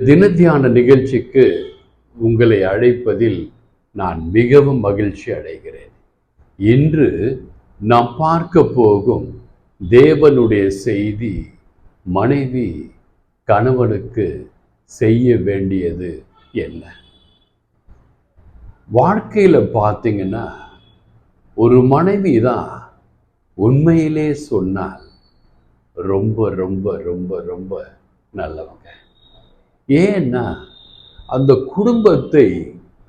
தினத்தியான நிகழ்ச்சிக்கு உங்களை அழைப்பதில் நான் மிகவும் மகிழ்ச்சி அடைகிறேன். இன்று நாம் பார்க்க போகும் தேவனுடைய செய்தி, மனைவி கணவனுக்கு செய்ய வேண்டியது என்ன? வாழ்க்கையில் பார்த்தீங்கன்னா, ஒரு மனைவி தான் உண்மையிலே சொன்னால் ரொம்ப ரொம்ப ரொம்ப ரொம்ப நல்லவங்க. ஏன்னா அந்த குடும்பத்தை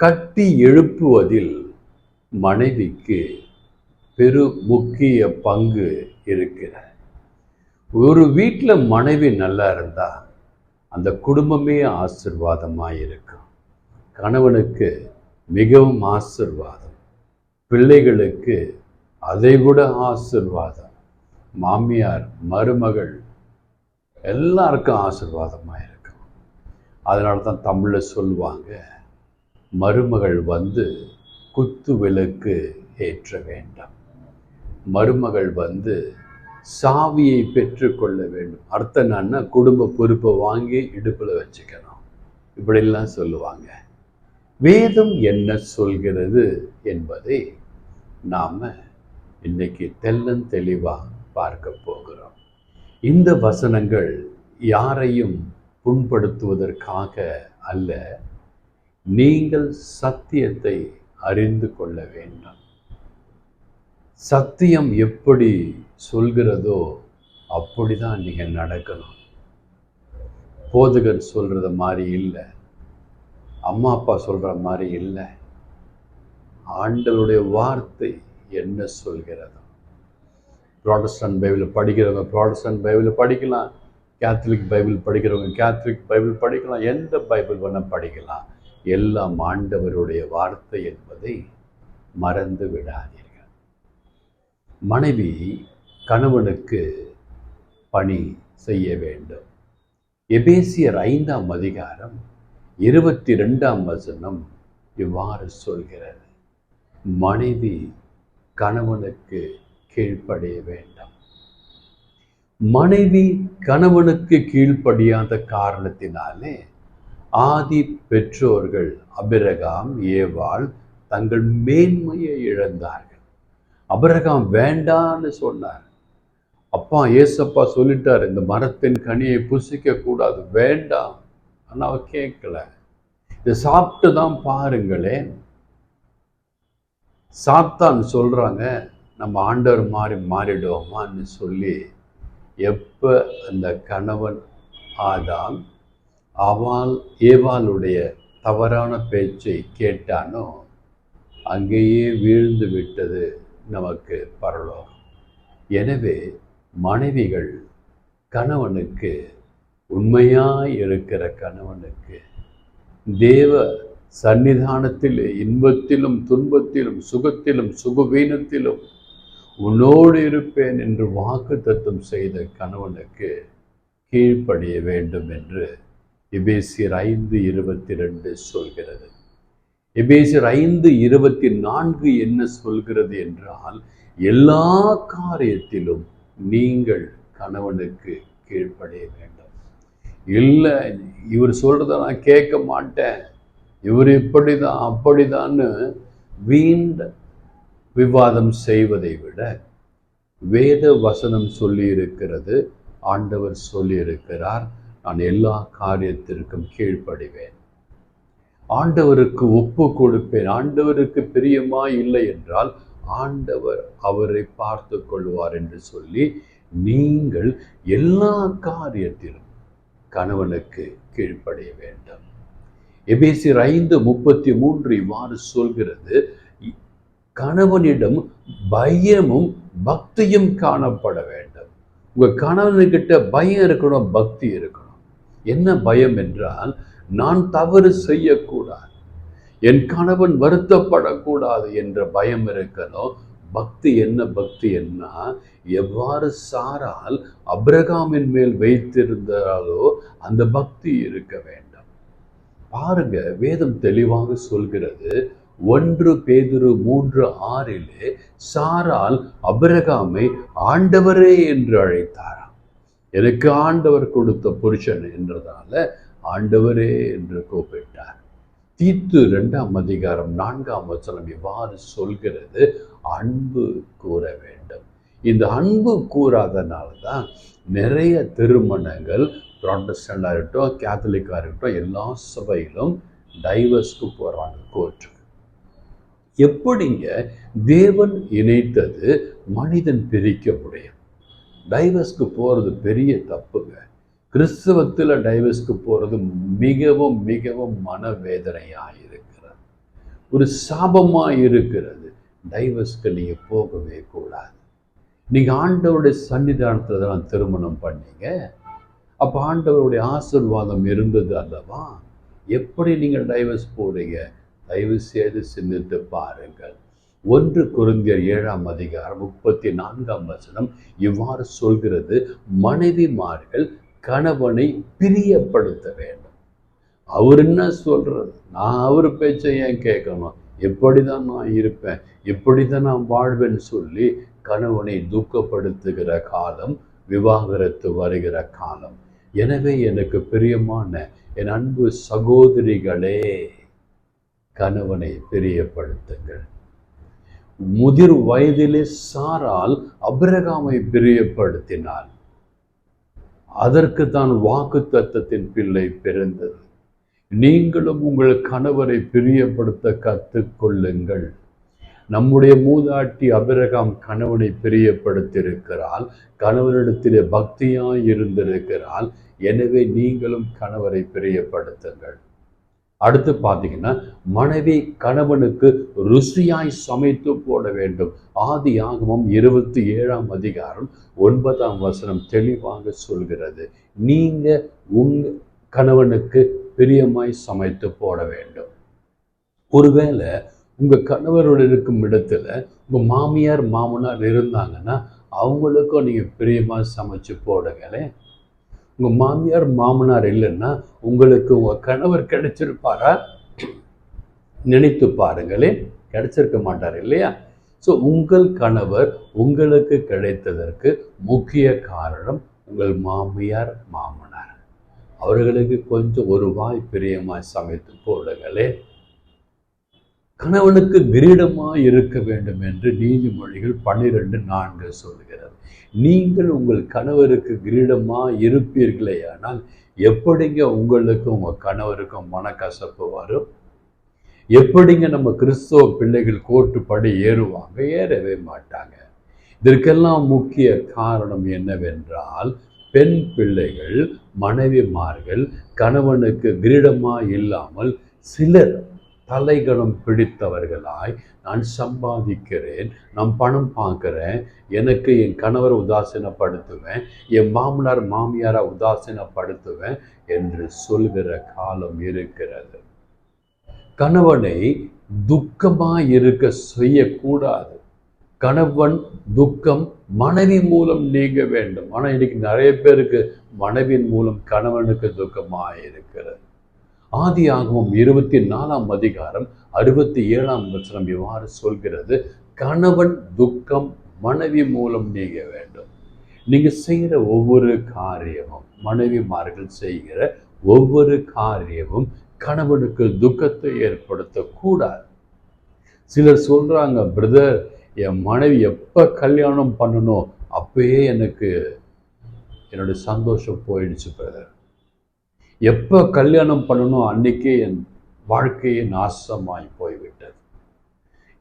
கட்டி எழுப்புவதில் மனைவிக்கு பெரு முக்கிய பங்கு இருக்கிறது. ஒரு வீட்டில் மனைவி நல்லா இருந்தா அந்த குடும்பமே ஆசீர்வாதமாக இருக்கும். கணவனுக்கு மிகவும் ஆசீர்வாதம், பிள்ளைகளுக்கு அதைவிட ஆசீர்வாதம், மாமியார் மருமகள் எல்லாருக்கும் ஆசீர்வாதமாக இருக்கும். அதனால தான் தமிழில் சொல்லுவாங்க, மருமகள் வந்து குத்து விளக்கு ஏற்ற வேண்டாம், மருமகள் வந்து சாவியை பெற்றுக்கொள்ள வேண்டும். அர்த்தம் என்னன்னா, குடும்ப பொறுப்பை வாங்கி இடுப்பில் வச்சுக்கணும், இப்படிலாம் சொல்லுவாங்க. வேதம் என்ன சொல்கிறது என்பதை நாம் இன்னைக்கு தெளிவாக பார்க்க போகிறோம். இந்த வசனங்கள் யாரையும் புண்படுத்துவதற்காக அல்ல, நீங்கள் சத்தியத்தை அறிந்து கொள்ள வேண்டும். சத்தியம் எப்படி சொல்கிறதோ அப்படிதான் நீங்கள் நடக்கணும். போதகர் சொல்கிறத மாதிரி இல்லை, அம்மா அப்பா சொல்கிற மாதிரி இல்லை. ஆண்டவருடைய வார்த்தை என்ன சொல்கிறதோ. ப்ராட்டஸ்டன்ட் பைபிள் படிக்கிறவங்க ப்ராட்டஸ்டன்ட் பைபிள் படிக்கலாம், கேத்தலிக் பைபிள் படிக்கிறவங்க கேத்தலிக் பைபிள் படிக்கலாம், எந்த பைபிள் வேணால் படிக்கலாம். எல்லாம் ஆண்டவருடைய வார்த்தை என்பதை மறந்து விடாதீர்கள். மனைவி கணவனுக்கு பணி செய்ய வேண்டும். எபேசியர் 5ஆம் அதிகாரம் 22ஆம் வசனம் இவ்வாறு சொல்கிறது, மனைவி கணவனுக்கு கீழ்ப்படிய வேண்டும். மனைவி கணவனுக்கு கீழ்ப்படியாத காரணத்தினாலே ஆதி பெற்றோர்கள் ஆபிரகாம் ஏவாள் தங்கள் மேன்மையை இழந்தார்கள். ஆபிரகாம் வேண்டான்னு சொன்னார். அப்பா ஏசப்பா சொல்லிட்டார், இந்த மரத்தின் கனியை புசிக்க கூடாது, வேண்டாம். ஆனால் அவ கேட்கல. இதை சாப்பிட்டு தான் பாருங்களேன். சாத்தான் சொல்றாங்க, நம்ம ஆண்டவர் மாறிடுவோமான்னு சொல்லி எப்போ அந்த கணவன் ஆதாம் ஏவாளுடைய தவறான பேச்சை கேட்டானோ அங்கேயே வீழ்ந்து விட்டது நமக்கு பரலோகம். எனவே மனைவிகள் கணவனுக்கு, உண்மையாய் இருக்கிற கணவனுக்கு, தேவ சன்னிதானத்தில் இன்பத்திலும் துன்பத்திலும் சுகத்திலும் சுகவீனத்திலும் உன்னோடு இருப்பேன் என்று வாக்குத்தத்தம் செய்த கணவனுக்கு கீழ்ப்படிய வேண்டும் என்று எபேசியர் 5:22 சொல்கிறது. எபேசியர் 5:24 என்ன சொல்கிறது என்றால், எல்லா காரியத்திலும் நீங்கள் கணவனுக்கு கீழ்ப்படிய வேண்டும். இல்லை, இவர் சொல்றத நான் கேட்க மாட்டேன், இவர் இப்படிதான் அப்படிதான்னு வீண் விவாதம் செய்வதை விட வேத வசனம் சொல்லி இருக்கிறது, ஆண்டவர் சொல்லி இருக்கிறார், நான் எல்லா காரியத்திற்கும் கீழ்ப்படிவேன், ஆண்டவருக்கு ஒப்பு கொடுப்பேன். ஆண்டவருக்கு பிரியமா இல்லை என்றால் ஆண்டவர் அவரை பார்த்து கொள்வார் என்று சொல்லி நீங்கள் எல்லா காரியத்திலும் கணவனுக்கு கீழ்ப்படிய வேண்டும். எபேசியர் 5:33 இவ்வாறு சொல்கிறது, கணவனிடம் பயமும் பக்தியும் காணப்பட வேண்டும். உங்க கணவன்கிட்ட பயம் இருக்கணும், பக்தி இருக்கணும். என்ன பயம் என்றால், நான் தவறு செய்யக்கூடாது, என் கணவன் வருத்தப்படக்கூடாது என்ற பயம் இருக்கணும். பக்தி என்ன? பக்தி என்ன? எவ்வாறு சாரால் ஆபிரகாமின் மேல் வைத்திருந்தாலோ அந்த பக்தி இருக்க வேண்டும். பாருங்க, வேதம் தெளிவாக சொல்கிறது. 1 பேதுரு 3:6 சாரால் ஆபிரகாமை ஆண்டவரே என்று அழைத்தாராம். எனக்கு ஆண்டவர் கொடுத்த புருஷன் என்றதால ஆண்டவரே என்று கூப்பிட்டார். தீத்து 2ஆம் அதிகாரம் 4ஆம் வசனம் இவ்வாறு சொல்கிறது, அன்பு கூற வேண்டும். இந்த அன்பு கூறாதனால தான் நிறைய திருமணங்கள் ப்ராட்டஸ்டண்டாக இருக்கட்டும், கேத்தலிக்காக இருக்கட்டும், எல்லா சபையிலும் டைவர்ஸ்க்கு போகிறாங்க கோர்ட்டுக்கு. எப்படிங்க தேவன் இணைத்தது மனிதன் பிரிக்க முடியும்? டைவர்ஸ்க்கு போகிறது பெரிய தப்புங்க. கிறிஸ்தவத்தில் டைவர்ஸ்க்கு போகிறது மிகவும் மிகவும் மனவேதனையாக இருக்கிறது, ஒரு சாபமாக இருக்கிறது. டைவர்ஸ்க்கு நீங்கள் போகவே கூடாது. நீங்கள் ஆண்டவருடைய சன்னிதானத்தில் தான் திருமணம் பண்ணீங்க, அப்போ ஆண்டவருடைய ஆசீர்வாதம் இருந்தது அல்லவா? எப்படி நீங்கள் டைவர்ஸ் போகிறீங்க? தயவு செய்து சிந்தித்து பாருங்கள். 1 கொரிந்தியர் 7ஆம் அதிகாரம் 34ஆம் வசனம் இவ்வாறு சொல்கிறது, மனைவிமார்கள் கணவனை பிரியப்படுத்த வேண்டும். அவர் என்ன சொல்றது? நான் அவர் பேச்சை ஏன் கேட்கணும்? எப்படிதான் நான் இருப்பேன், எப்படிதான் நான் வாழ்வேன்னு சொல்லி கணவனை துக்கப்படுத்துகிற காலம் விவாகரத்து வருகிற காலம். எனவே எனக்கு பிரியமான என் அன்பு சகோதரிகளே, கணவனை பிரியப்படுத்துங்கள். முதிர் வயதிலே சாரால் ஆபிரகாமை பிரியப்படுத்தினாள். அதற்கு தான் வாக்கு தத்தத்தின் பிள்ளை பிறந்தது. நீங்களும் உங்கள் கணவரை பிரியப்படுத்த கற்றுக்கொள்ளுங்கள். நம்முடைய மூதாட்டி ஆபிரகாம் கணவனை பிரியப்படுத்தியிருக்கிறாள், கணவனிடத்திலே பக்தியாய் இருந்திருக்கிறாள். எனவே நீங்களும் கணவரை பிரியப்படுத்துங்கள். அடுத்து பார்த்தீங்கன்னா, மனைவி கணவனுக்கு ருசியாய் சமைத்து போட வேண்டும். ஆதியாகமம் 27ஆம் அதிகாரம் 9ஆம் வசனம் தெளிவாக சொல்கிறது, நீங்க உங்க கணவனுக்கு பிரியமாய் சமைத்து போட வேண்டும். ஒருவேளை உங்க கணவரோடு இருக்கும் இடத்துல உங்க மாமியார் மாமனார் இருந்தாங்கன்னா அவங்களுக்கும் நீங்க பிரியமா சமைச்சு போடுங்களே. உங்க மாமியார் மாமனார் இல்லைன்னா உங்களுக்கு உங்க கணவர் கிடைச்சிருப்பாரா? நினைத்து பாருங்களே, கிடைச்சிருக்க மாட்டார் இல்லையா? ஸோ உங்கள் கணவர் உங்களுக்கு கிடைத்ததற்கு முக்கிய காரணம் உங்கள் மாமியார் மாமனார். அவர்களுக்கு கொஞ்சம் ஒரு வாய் பிரியமாய் சமைத்து போடுங்களே. கணவனுக்கு கிரீடமாய் இருக்க வேண்டும் என்று நீதிமொழிகள் 12:4 சொல்கிறது. நீங்கள் உங்கள் கணவருக்கு கிரீடமாய் இருப்பீர்களே, ஆனால் எப்படிங்க உங்களுக்கு உங்கள் கணவருக்கும் மனக்கசப்பு வரும்? எப்படிங்க நம்ம கிறிஸ்தவ பிள்ளைகள் கோர்ட்டுப்படி ஏறுவாங்க? ஏறவே மாட்டாங்க. இதற்கெல்லாம் முக்கிய காரணம் என்னவென்றால், பெண் பிள்ளைகள் மனைவிமார்கள் கணவனுக்கு கிரீடமாய் இல்லாமல் சிலர் தலைகணம் பிடித்தவர்களாய், நான் சம்பாதிக்கிறேன், நான் பணம் பார்க்குறேன், எனக்கு என் கணவரை உதாசீனப்படுத்துவேன், என் மாமனார் மாமியாரை உதாசீனப்படுத்துவேன் என்று சொல்கிற காலம் இருக்கிறது. கணவனை துக்கமாக இருக்க செய்யக்கூடாது. கணவன் துக்கம் மனைவி மூலம் நீங்க வேண்டும். ஆனால் இன்னைக்கு நிறைய பேருக்கு மனைவியின் மூலம் கணவனுக்கு துக்கமாக இருக்கிறது. ஆதியாகமம் 24ஆம் அதிகாரம் 67ஆம் வசனம் இவ்வாறு சொல்கிறது, கணவன் துக்கம் மனைவி மூலம் நீங்க வேண்டும். நீங்க செய்கிற ஒவ்வொரு காரியமும், மனைவிமார்கள் செய்கிற ஒவ்வொரு காரியமும் கணவனுக்கு துக்கத்தை ஏற்படுத்தக்கூடாது. சிலர் சொல்றாங்க, பிரதர் என் மனைவி எப்போ கல்யாணம் பண்ணணும் அப்பயே எனக்கு என்னுடைய சந்தோஷம் போயிடுச்சு பிரதர், எப்போ கல்யாணம் பண்ணணும் அன்னைக்கே என் வாழ்க்கையை நாசமாய் போய்விட்டது.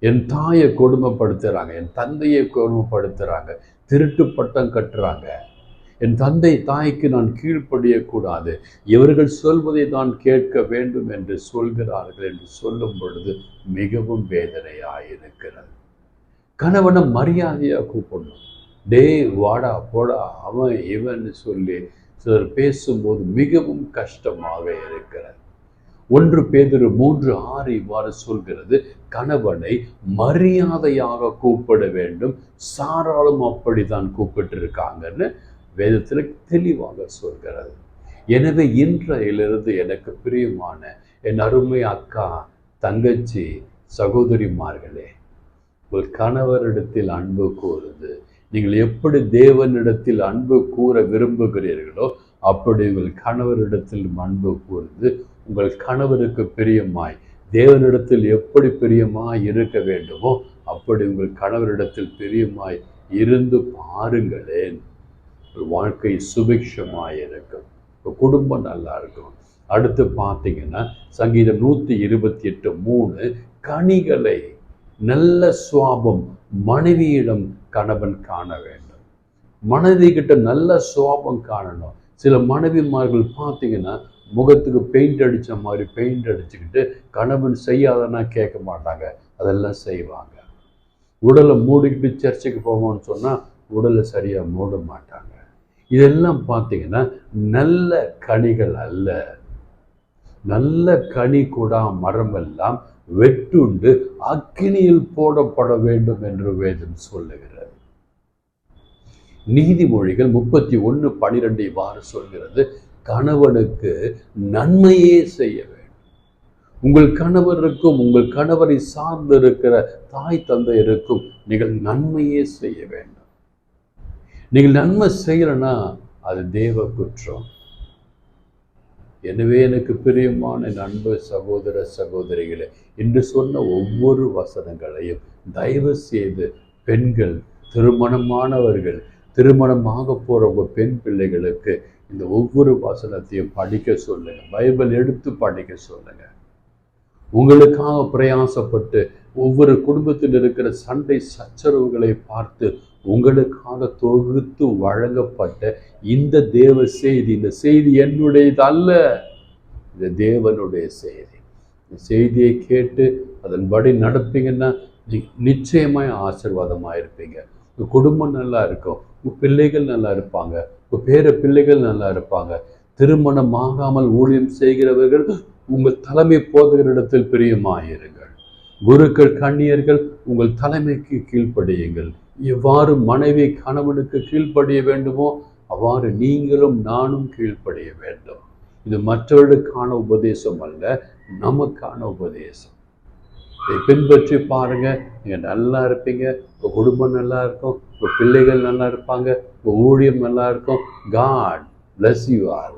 என் தாயை கொடுமைப்படுத்துகிறாங்க, என் தந்தையை கொடுமைப்படுத்துகிறாங்க, திருட்டு பட்டம் கட்டுறாங்க, என் தந்தை தாய்க்கு நான் கீழ்ப்படியக்கூடாது, இவர்கள் சொல்வதை நான் கேட்க வேண்டும் என்று சொல்கிறார்கள் என்று சொல்லும் பொழுது மிகவும் வேதனையாயிருக்கிறது. கணவனை மரியாதையாக கூப்பிடணும். டே வாடா போடா அவன் இவன் சொல்லி சிலர் பேசும்போது மிகவும் கஷ்டமாக இருக்கிறது. 1 பேதுரு 3:6 இவ்வாறு சொல்கிறது, கணவனை மரியாதையாக கூப்பிட வேண்டும். சாராலும் அப்படித்தான் கூப்பிட்டு இருக்காங்கன்னு வேதத்தில் தெளிவாக சொல்கிறது. எனவே இன்றையிலிருந்து எனக்கு பிரியமான என் அருமை அக்கா, தங்கச்சி, சகோதரிமார்களே, உங்கள் கணவரிடத்தில் அன்பு கூறுது. நீங்கள் எப்படி தேவனிடத்தில் அன்பு கூற விரும்புகிறீர்களோ அப்படி உங்கள் கணவரிடத்தில் அன்பு கூர்ந்து உங்கள் கணவருக்கு பிரியமாய் தேவனிடத்தில் எப்படி பிரியமாய் இருக்க வேண்டுமோ அப்படி உங்கள் கணவரிடத்தில் பிரியமாய் இருந்து பாருங்களேன். வாழ்க்கை சுபிக்ஷமாய் இருக்கும், குடும்பம் நல்லா இருக்கும். அடுத்து பார்த்தீங்கன்னா சங்கீதம் 128:3 கனிகளை நல்ல சுவாபம் மனைவியிடம் கணவன் காண வேண்டும். மனைவி கிட்ட நல்ல சுவாபம் காணணும். சில மனைவிமார்கள் பார்த்தீங்கன்னா முகத்துக்கு பெயிண்ட் அடித்த மாதிரி பெயிண்ட் அடிச்சுக்கிட்டு கணவன் செய்யாதன்னா கேட்க மாட்டாங்க, அதெல்லாம் செய்வாங்க. உடலை மூடிக்கிட்டு சர்ச்சுக்கு போவோம்னு சொன்னால் உடலை சரியாக மூட மாட்டாங்க. இதெல்லாம் பார்த்தீங்கன்னா நல்ல கனிகள் அல்ல. நல்ல கனி கூடா மரமெல்லாம் வெட்டுண்டு அக்கினியில் போடப்பட வேண்டும் என்று வேதம் சொல்லுகிறது. நீதிமொழிகள் 31:12 இவ்வாறு சொல்கிறது, கணவனுக்கு நன்மையே செய்ய வேண்டும். உங்கள் கணவருக்கும் உங்கள் கணவரை சார்ந்து இருக்கிற தாய் தந்தையருக்கும் நீங்கள் நன்மையே செய்ய வேண்டும். நீங்கள் நன்மை செய்யலைன்னா அது தேவ குற்றம். எனவே எனக்கு பிரியமான அன்பு சகோதர சகோதரிகளே, இன்று சொன்ன ஒவ்வொரு வசனங்களையும் தயவு செய்து பெண்கள், திருமணமானவர்கள், திருமணமாக போகிற உங்கள் பெண் பிள்ளைகளுக்கு இந்த ஒவ்வொரு வசனத்தையும் படிக்க சொல்லுங்க. பைபிள் எடுத்து படிக்க சொல்லுங்க. உங்களுக்காக பிரயாசப்பட்டு ஒவ்வொரு குடும்பத்தில் இருக்கிற சண்டை சச்சரவுகளை பார்த்து உங்களுக்காக தொகுத்து வழங்கப்பட்ட இந்த தேவ செய்தி, இந்த செய்தி என்னுடையது அல்ல, இது தேவனுடைய செய்தி. இந்த செய்தியை கேட்டு அதன்படி நடப்பீங்கன்னா நிச்சயமாய் ஆசீர்வாதமாக இருப்பீங்க. உங்கள் குடும்பம் நல்லா இருக்கும், உங்கள் பிள்ளைகள் நல்லா இருப்பாங்க, உங்கள் பேர பிள்ளைகள் நல்லா இருப்பாங்க. திருமணம் ஆகாமல் ஊழியம் செய்கிறவர்கள் உங்கள் தலைமை போதகரிடத்தில் பிரியமாயிருங்கள். குருக்கள், கண்ணியர்கள் உங்கள் தலைமைக்கு கீழ்ப்படியுங்கள். எவ்வாறு மனைவி கணவனுக்கு கீழ்ப்படிய வேண்டுமோ அவ்வாறு நீங்களும் நானும் கீழ்ப்படிய வேண்டும். இது மற்றவர்களுக்கான உபதேசம் அல்ல, நமக்கான உபதேசம். இதை பின்பற்றி பாருங்க, நீங்க நல்லா இருப்பீங்க, உங்க குடும்பம் நல்லா இருக்கும், உங்க பிள்ளைகள் நல்லா இருப்பாங்க, உங்க ஊழியம் நல்லா இருக்கும். God bless you all.